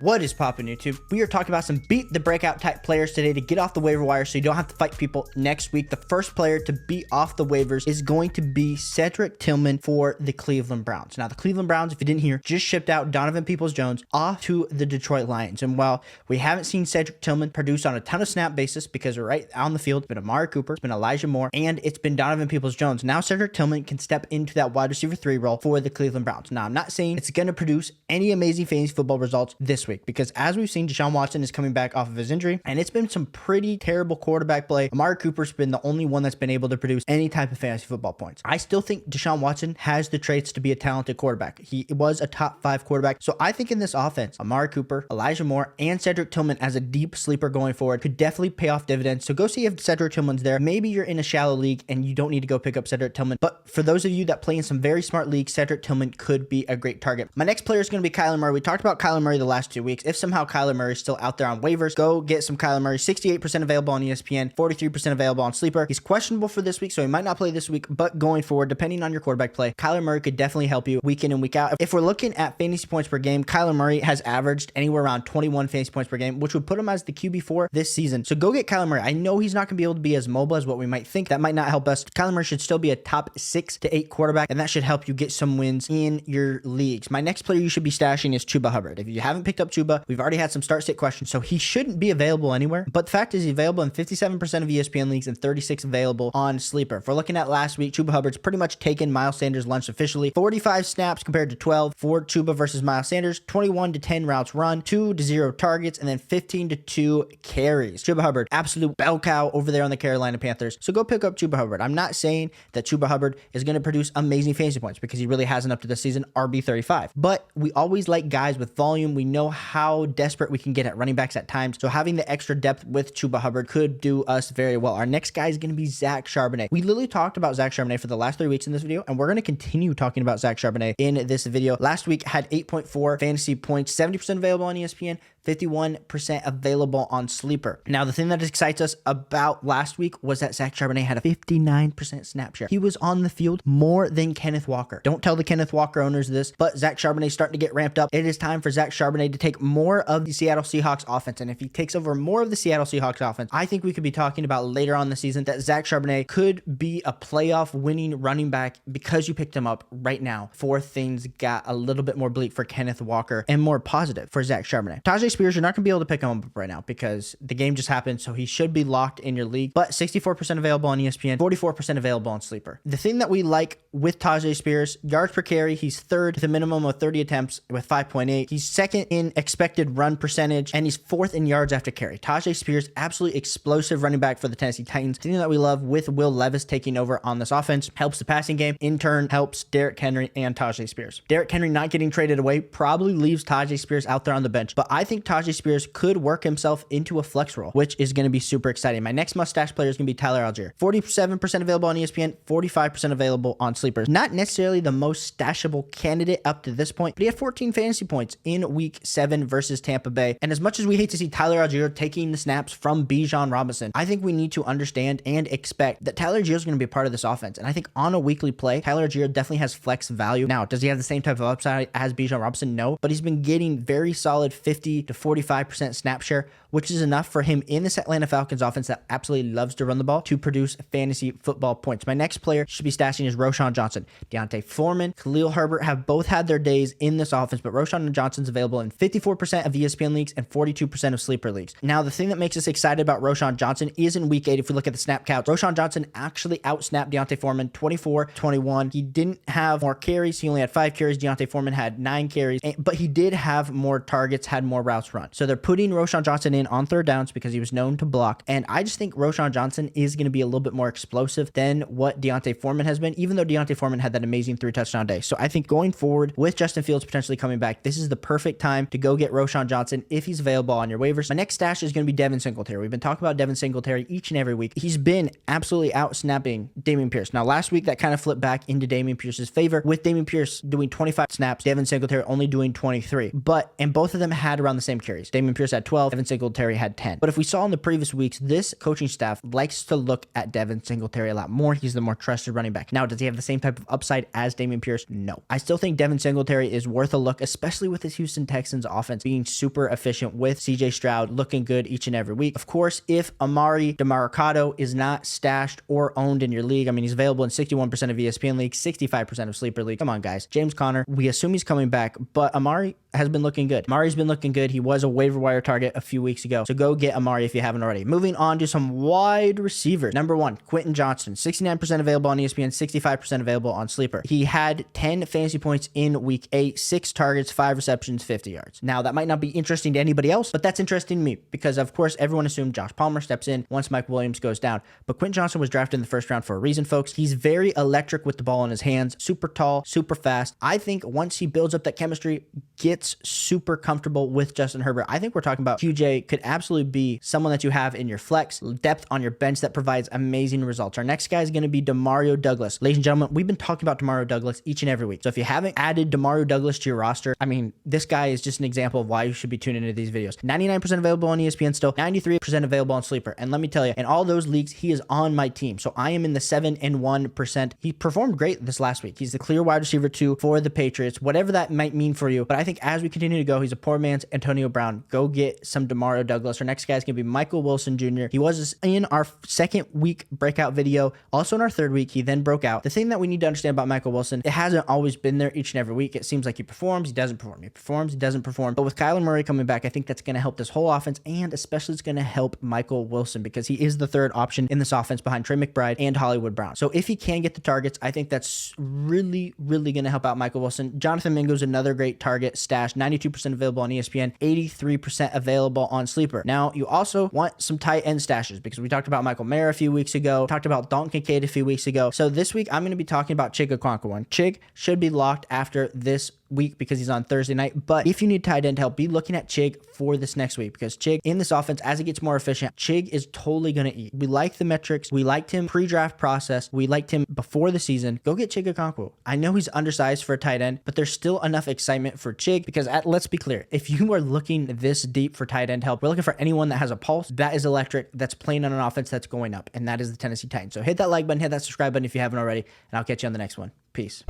What is poppin' YouTube? We are talking about some beat the breakout type players today to get off the waiver wire so you don't have to fight people next week. The first player to be off the waivers is going to be Cedric Tilman for the Cleveland Browns. Now, the Cleveland Browns, if you didn't hear, just shipped out Donovan Peoples-Jones off to the Detroit Lions. And while we haven't seen Cedric Tilman produce on a ton of snap basis because we're right on the field, it's been Amari Cooper, it's been Elijah Moore, and it's been Donovan Peoples-Jones. Now, Cedric Tilman can step into that wide receiver 3 role for the Cleveland Browns. Now, I'm not saying it's going to produce any amazing fantasy football results this week because as we've seen, Deshaun Watson is coming back off of his injury, and it's been some pretty terrible quarterback play. Amari Cooper's been the only one that's been able to produce any type of fantasy football points. I still think Deshaun Watson has the traits to be a talented quarterback. He was a top 5 quarterback. So I think in this offense, Amari Cooper, Elijah Moore, and Cedric Tilman as a deep sleeper going forward could definitely pay off dividends. So go see if Cedric Tillman's there. Maybe you're in a shallow league and you don't need to go pick up Cedric Tilman. But for those of you that play in some very smart leagues, Cedric Tilman could be a great target. My next player is going to be Kyler Murray. We talked about Kyler Murray the last 2 weeks. If somehow Kyler Murray is still out there on waivers, go get some Kyler Murray. 68% available on ESPN, 43% available on Sleeper. He's questionable for this week, so he might not play this week, but going forward, depending on your quarterback play, Kyler Murray could definitely help you week in and week out. If we're looking at fantasy points per game, Kyler Murray has averaged anywhere around 21 fantasy points per game, which would put him as the QB4 this season. So go get Kyler Murray. I know he's not going to be able to be as mobile as what we might think. That might not help us. Kyler Murray should still be a top 6 to 8 quarterback, and that should help you get some wins in your leagues. My next player you should be stashing is Chuba Hubbard. If you haven't picked up Chuba, we've already had some start-sit questions, so he shouldn't be available anywhere. But the fact is he's available in 57% of ESPN leagues and 36 available on Sleeper. If we're looking at last week, Chuba Hubbard's pretty much taken Miles Sanders' lunch officially. 45 snaps compared to 12 for Chuba versus Miles Sanders, 21 to 10 routes run, 2 to 0 targets, and then 15 to 2 carries. Chuba Hubbard, absolute bell cow over there on the Carolina Panthers. So go pick up Chuba Hubbard. I'm not saying that Chuba Hubbard is going to produce amazing fantasy points because he really hasn't up to this season, RB35. But we always like guys with volume. We know how desperate we can get at running backs at times. So having the extra depth with Chuba Hubbard could do us very well. Our next guy is going to be Zach Charbonnet. We literally talked about Zach Charbonnet for the last 3 weeks in this video, and we're going to continue talking about Zach Charbonnet in this video. Last week had 8.4 fantasy points, 70% available on ESPN, 51% available on Sleeper. Now, the thing that excites us about last week was that Zach Charbonnet had a 59% snap share. He was on the field more than Kenneth Walker. Don't tell the Kenneth Walker owners this, but Zach Charbonnet's starting to get ramped up. It is time for Zach Charbonnet to take more of the Seattle Seahawks offense. And if he takes over more of the Seattle Seahawks offense, I think we could be talking about later on in the season that Zach Charbonnet could be a playoff winning running back because you picked him up right now. Things got a little bit more bleak for Kenneth Walker and more positive for Zach Charbonnet. Taj Spears, you're not going to be able to pick him up right now because the game just happened, so he should be locked in your league. But 64% available on ESPN, 44% available on Sleeper. The thing that we like with Taj Spears, yards per carry, he's third with a minimum of 30 attempts with 5.8. He's second in expected run percentage, and he's fourth in yards after carry. Taj Spears, absolutely explosive running back for the Tennessee Titans. The thing that we love with Will Levis taking over on this offense helps the passing game, in turn helps Derrick Henry and Taj Spears. Derrick Henry not getting traded away probably leaves Taj Spears out there on the bench, but I think Taj Spears could work himself into a flex role, which is going to be super exciting. My next mustache player is going to be Tyler Alger. 47% available on ESPN, 45% available on Sleepers. Not necessarily the most stashable candidate up to this point, but he had 14 fantasy points in week 7 versus Tampa Bay. And as much as we hate to see Tyler Algier taking the snaps from Bijan Robinson, I think we need to understand and expect that Tyler Algier is going to be a part of this offense. And I think on a weekly play, Tyler Algier definitely has flex value. Now, does he have the same type of upside as Bijan Robinson? No, but he's been getting very solid 50 to 45% snap share, which is enough for him in this Atlanta Falcons offense that absolutely loves to run the ball to produce fantasy football points. My next player should be stashing is Roshan Johnson. Deontay Foreman, Khalil Herbert have both had their days in this offense, but Roshan Johnson's available in 54% of ESPN leagues and 42% of Sleeper leagues. Now, the thing that makes us excited about Roshan Johnson is in week 8, if we look at the snap counts, Roshan Johnson actually outsnapped Deontay Foreman 24-21. He didn't have more carries. He only had 5 carries. Deontay Foreman had 9 carries, but he did have more targets, had more routes run. So they're putting Roshan Johnson in on third downs because he was known to block. And I just think Roshan Johnson is going to be a little bit more explosive than what Deontay Foreman has been, even though Deontay Foreman had that amazing 3-touchdown day. So I think going forward with Justin Fields potentially coming back, this is the perfect time to go get Roshan Johnson if he's available on your waivers. My next stash is going to be Devin Singletary. We've been talking about Devin Singletary each and every week. He's been absolutely out snapping Dameon Pierce. Now, last week that kind of flipped back into Dameon Pierce's favor with Dameon Pierce doing 25 snaps, Devin Singletary only doing 23. And both of them had around the same carries. Dameon Pierce had 12, Devin Singletary had 10. But if we saw in the previous weeks, this coaching staff likes to look at Devin Singletary a lot more. He's the more trusted running back. Now, does he have the same type of upside as Dameon Pierce? No. I still think Devin Singletary is worth a look, especially with this Houston Texans offense being super efficient with CJ Stroud looking good each and every week. Of course, if Amari DeMarcado is not stashed or owned in your league, I mean, he's available in 61% of ESPN leagues, 65% of sleeper leagues. Come on, guys. James Conner, we assume he's coming back, but Amari has been looking good. Amari's been looking good. He was a waiver wire target a few weeks ago. So go get Amari if you haven't already. Moving on to some wide receivers. Number 1, Quinton Johnson, 69% available on ESPN, 65% available on sleeper. He had 10 fantasy points in week 8, 6 targets, 5 receptions, 50 yards. Now, that might not be interesting to anybody else, but that's interesting to me because, of course, everyone assumed Josh Palmer steps in once Mike Williams goes down. But Quinton Johnson was drafted in the first round for a reason, folks. He's very electric with the ball in his hands, super tall, super fast. I think once he builds up that chemistry, gets super comfortable with Justin Herbert, I think we're talking about QJ could absolutely be someone that you have in your flex, depth on your bench that provides amazing results. Our next guy is going to be Demario Douglas. Ladies and gentlemen, we've been talking about Demario Douglas each and every week. So if you haven't added Demario Douglas to your roster, I mean, this guy is just an example of why you should be tuning into these videos. 99% available on ESPN still, 93% available on sleeper. And let me tell you, in all those leagues, he is on my team. So I am in the 7-1%. He performed great this last week. He's the clear wide receiver 2 for the Patriots, whatever that might mean for you. But I think as we continue to go, he's a poor man's Antonio Brown. Go get some Demario Douglas. Our next guy is going to be Michael Wilson Jr. He was in our second week breakout video. Also in our third week, he then broke out. The thing that we need to understand about Michael Wilson, it hasn't always been there each and every week. It seems like he performs, he doesn't perform. He performs, he doesn't perform. But with Kyler Murray coming back, I think that's going to help this whole offense, and especially it's going to help Michael Wilson because he is the third option in this offense behind Trey McBride and Hollywood Brown. So if he can get the targets, I think that's really going to help out Michael Wilson. Jonathan Mingo's another great target stash, 92% available on ESPN, 83% available on sleeper. Now, you also want some tight end stashes because we talked about Michael Mayer a few weeks ago, talked about Dalton Kincaid a few weeks ago. So this week, I'm going to be talking about Chig Okonkwo. Chig should be locked after this week because he's on Thursday night. But if you need tight end help, be looking at Chig for this next week because Chig in this offense, as it gets more efficient, Chig is totally going to eat. We like the metrics. We liked him pre-draft process. We liked him before the season. Go get Chig Okonkwo. I know he's undersized for a tight end, but there's still enough excitement for Chig because let's be clear. If you are looking this deep for tight end help, we're looking for anyone that has a pulse, that is electric, that's playing on an offense that's going up, and that is the Tennessee Titans. So hit that like button, hit that subscribe button if you haven't already, and I'll catch you on the next one. Peace.